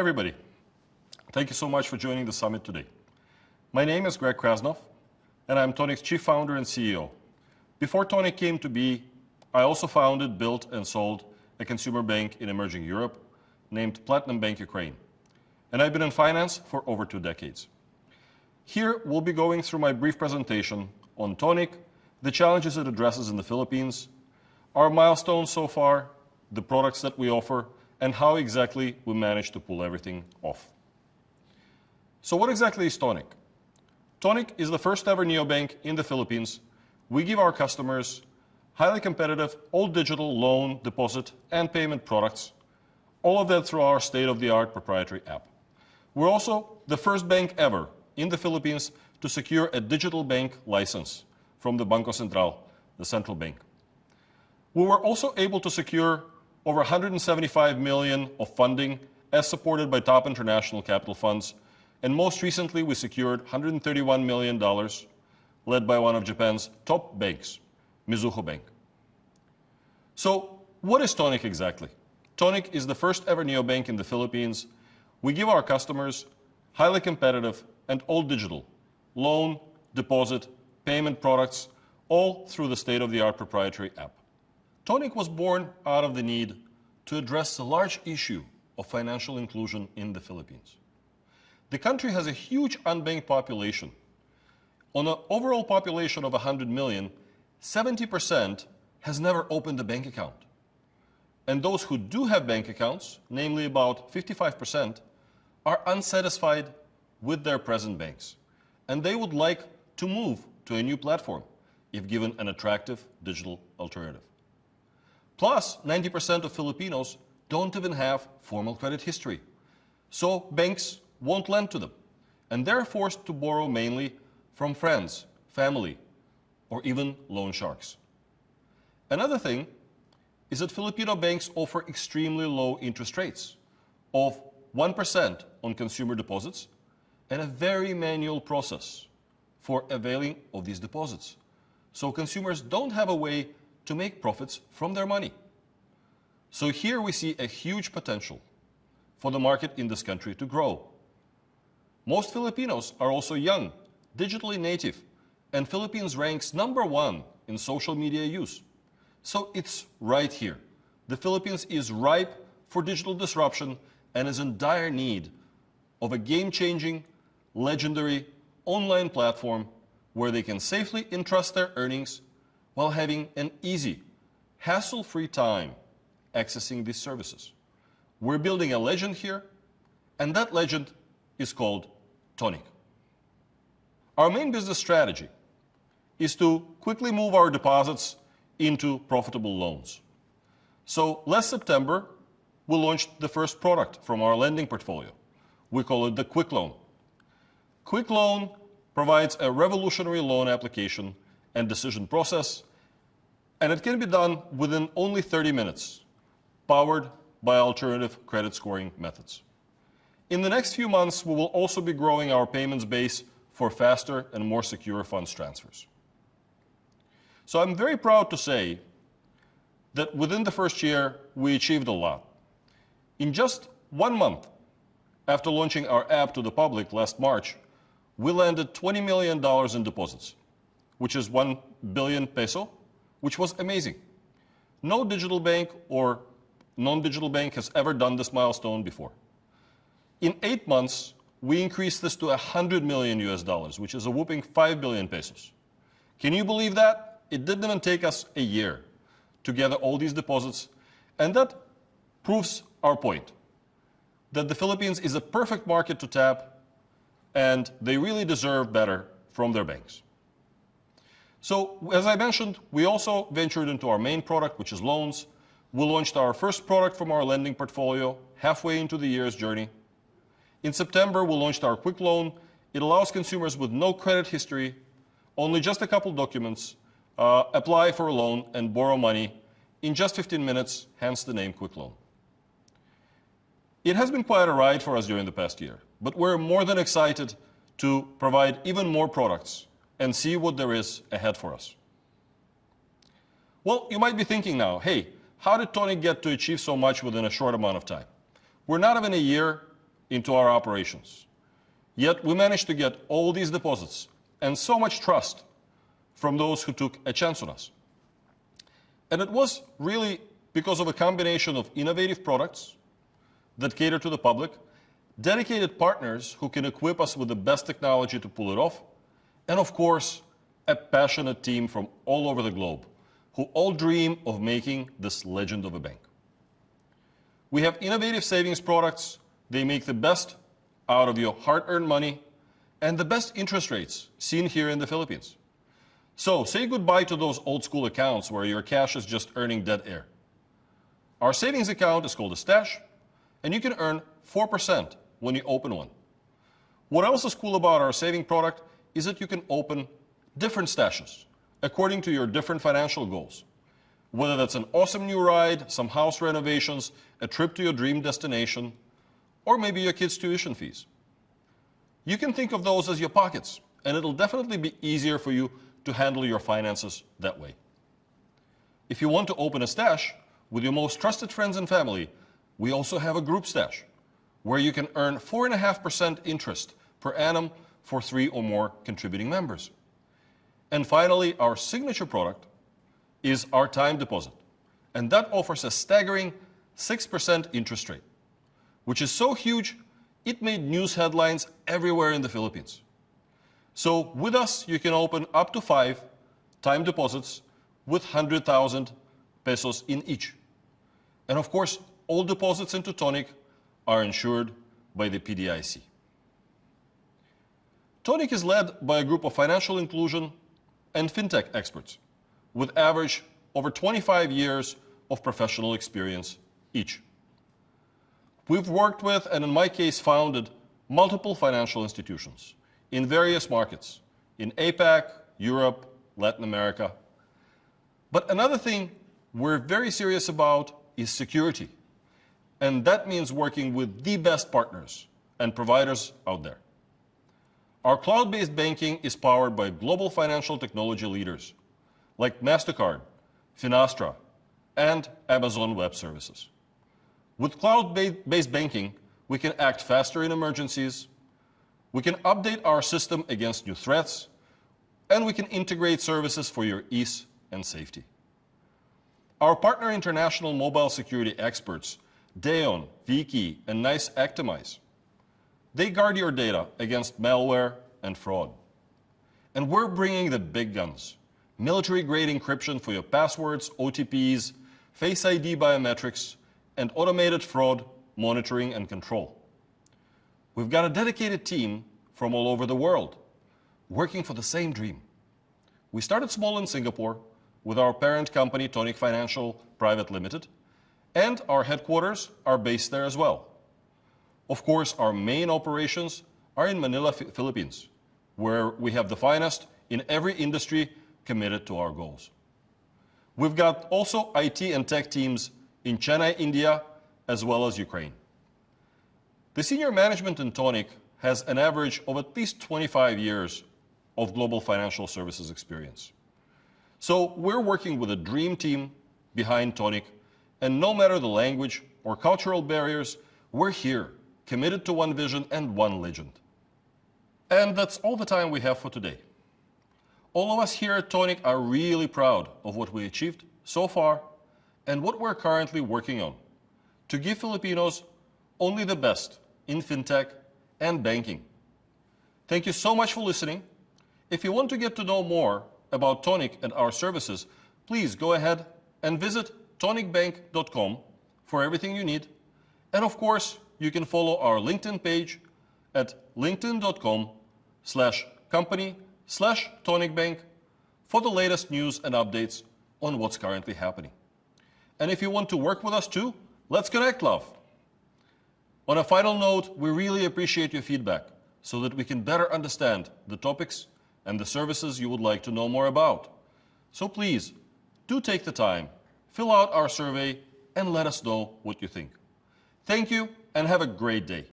everybody. Thank you so much for joining the summit today. My name is Greg Krasnov, and I'm TONIK's chief founder and CEO. Before TONIK came to be, I also founded, built, and sold a consumer bank in emerging Europe named Platinum Bank Ukraine. And I've been in finance for over 2 decades. Here, we'll be going through my brief presentation on TONIK, the challenges it addresses in the Philippines, our milestones so far, the products that we offer, and how exactly we managed to pull everything off. So what exactly is TONIK? TONIK is the first ever neobank in the Philippines. We give our customers highly competitive, all digital loan, deposit, and payment products, all of that through our state-of-the-art proprietary app. We're also the first bank ever in the Philippines to secure a digital bank license from the Bangko Sentral, the central bank. We were also able to secure over 175 million of funding as supported by top international capital funds. And most recently, we secured $131 million led by one of Japan's top banks, Mizuho Bank. So what is TONIK exactly? TONIK is the first ever neobank in the Philippines. We give our customers highly competitive and all digital loan, deposit, payment products, all through the state-of-the-art proprietary app. TONIK was born out of the need to address the large issue of financial inclusion in the Philippines. The country has a huge unbanked population. On an overall population of 100 million, 70% has never opened a bank account. And those who do have bank accounts, namely about 55%, are unsatisfied with their present banks. And they would like to move to a new platform if given an attractive digital alternative. Plus, 90% of Filipinos don't even have formal credit history. So banks won't lend to them, and they're forced to borrow mainly from friends, family, or even loan sharks. Another thing is that Filipino banks offer extremely low interest rates of 1% on consumer deposits and a very manual process for availing of these deposits. So consumers don't have a way to make profits from their money. So here we see a huge potential for the market in this country to grow. Most Filipinos are also young, digitally native, and Philippines ranks #1 in social media use. So it's right here. The Philippines is ripe for digital disruption and is in dire need of a game-changing, legendary online platform where they can safely entrust their earnings while having an easy, hassle-free time accessing these services. We're building a legend here, and that legend is called TONIK. Our main business strategy is to quickly move our deposits into profitable loans. So last September, we launched the first product from our lending portfolio. We call it the Quick Loan. Quick Loan provides a revolutionary loan application and decision process, and it can be done within only 30 minutes, powered by alternative credit scoring methods. In the next few months, we will also be growing our payments base for faster and more secure funds transfers. So I'm very proud to say that within the first year, we achieved a lot. In just 1 month after launching our app to the public last March, we landed $20 million in deposits, which is 1 billion peso, which was amazing. No digital bank or non-digital bank has ever done this milestone before. In 8 months, we increased this to $100 million, which is a whopping 5 billion pesos. Can you believe that? It didn't even take us a year to gather all these deposits, and that proves our point, that the Philippines is a perfect market to tap, and they really deserve better from their banks. So, as I mentioned, we also ventured into our main product, which is loans. We launched our first product from our lending portfolio halfway into the year's journey. In September, we launched our Quick Loan. It allows consumers with no credit history, only just a couple documents, apply for a loan and borrow money in just 15 minutes, hence the name Quick Loan. It has been quite a ride for us during the past year, but we're more than excited to provide even more products and see what there is ahead for us. Well, you might be thinking now, hey, how did TONIK get to achieve so much within a short amount of time? We're not even a year into our operations. Yet we managed to get all these deposits and so much trust from those who took a chance on us. And it was really because of a combination of innovative products that cater to the public, dedicated partners who can equip us with the best technology to pull it off, and of course, a passionate team from all over the globe who all dream of making this legend of a bank. We have innovative savings products. They make the best out of your hard-earned money and the best interest rates seen here in the Philippines. So say goodbye to those old school accounts where your cash is just earning dead air. Our savings account is called a stash, and you can earn 4% when you open one. What else is cool about our saving product is that you can open different stashes according to your different financial goals. Whether that's an awesome new ride, some house renovations, a trip to your dream destination, or maybe your kids' tuition fees. You can think of those as your pockets, and it'll definitely be easier for you to handle your finances that way. If you want to open a stash with your most trusted friends and family, we also have a group stash where you can earn 4.5% interest per annum for 3 or more contributing members. And finally, our signature product is our time deposit, and that offers a staggering 6% interest rate, which is so huge it made news headlines everywhere in the Philippines. So with us, you can open up to 5 time deposits with 100,000 pesos in each. And of course, all deposits into TONIK are insured by the PDIC. TONIK is led by a group of financial inclusion and Fintech experts with average over 25 years of professional experience each. We've worked with, and in my case founded, multiple financial institutions in various markets, in APAC, Europe, Latin America. But another thing we're very serious about is security. And that means working with the best partners and providers out there. Our cloud-based banking is powered by global financial technology leaders like MasterCard, Finastra, and Amazon Web Services. With cloud-based banking, we can act faster in emergencies, we can update our system against new threats, and we can integrate services for your ease and safety. Our partner international mobile security experts, Dayon, Viki, and NICE Actimize, they guard your data against malware and fraud. And we're bringing the big guns, military-grade encryption for your passwords, OTPs, Face ID biometrics, and automated fraud monitoring and control. We've got a dedicated team from all over the world working for the same dream. We started small in Singapore with our parent company, TONIK Financial Private Limited, and our headquarters are based there as well. Of course, our main operations are in Manila, Philippines, where we have the finest in every industry committed to our goals. We've got also IT and tech teams in Chennai, India, as well as Ukraine. The senior management in TONIK has an average of at least 25 years of global financial services experience. So we're working with a dream team behind TONIK, and no matter the language or cultural barriers, we're here, committed to one vision and one legend. And that's all the time we have for today. All of us here at TONIK are really proud of what we achieved so far and what we're currently working on to give Filipinos only the best in fintech and banking. Thank you so much for listening. If you want to get to know more about TONIK and our services, please go ahead and visit tonikbank.com for everything you need. And of course, you can follow our LinkedIn page at linkedin.com/company/TONIKBank for the latest news and updates on what's currently happening. And if you want to work with us too, let's connect, love. On a final note, we really appreciate your feedback so that we can better understand the topics and the services you would like to know more about. So please, do take the time, fill out our survey, and let us know what you think. Thank you, and have a great day.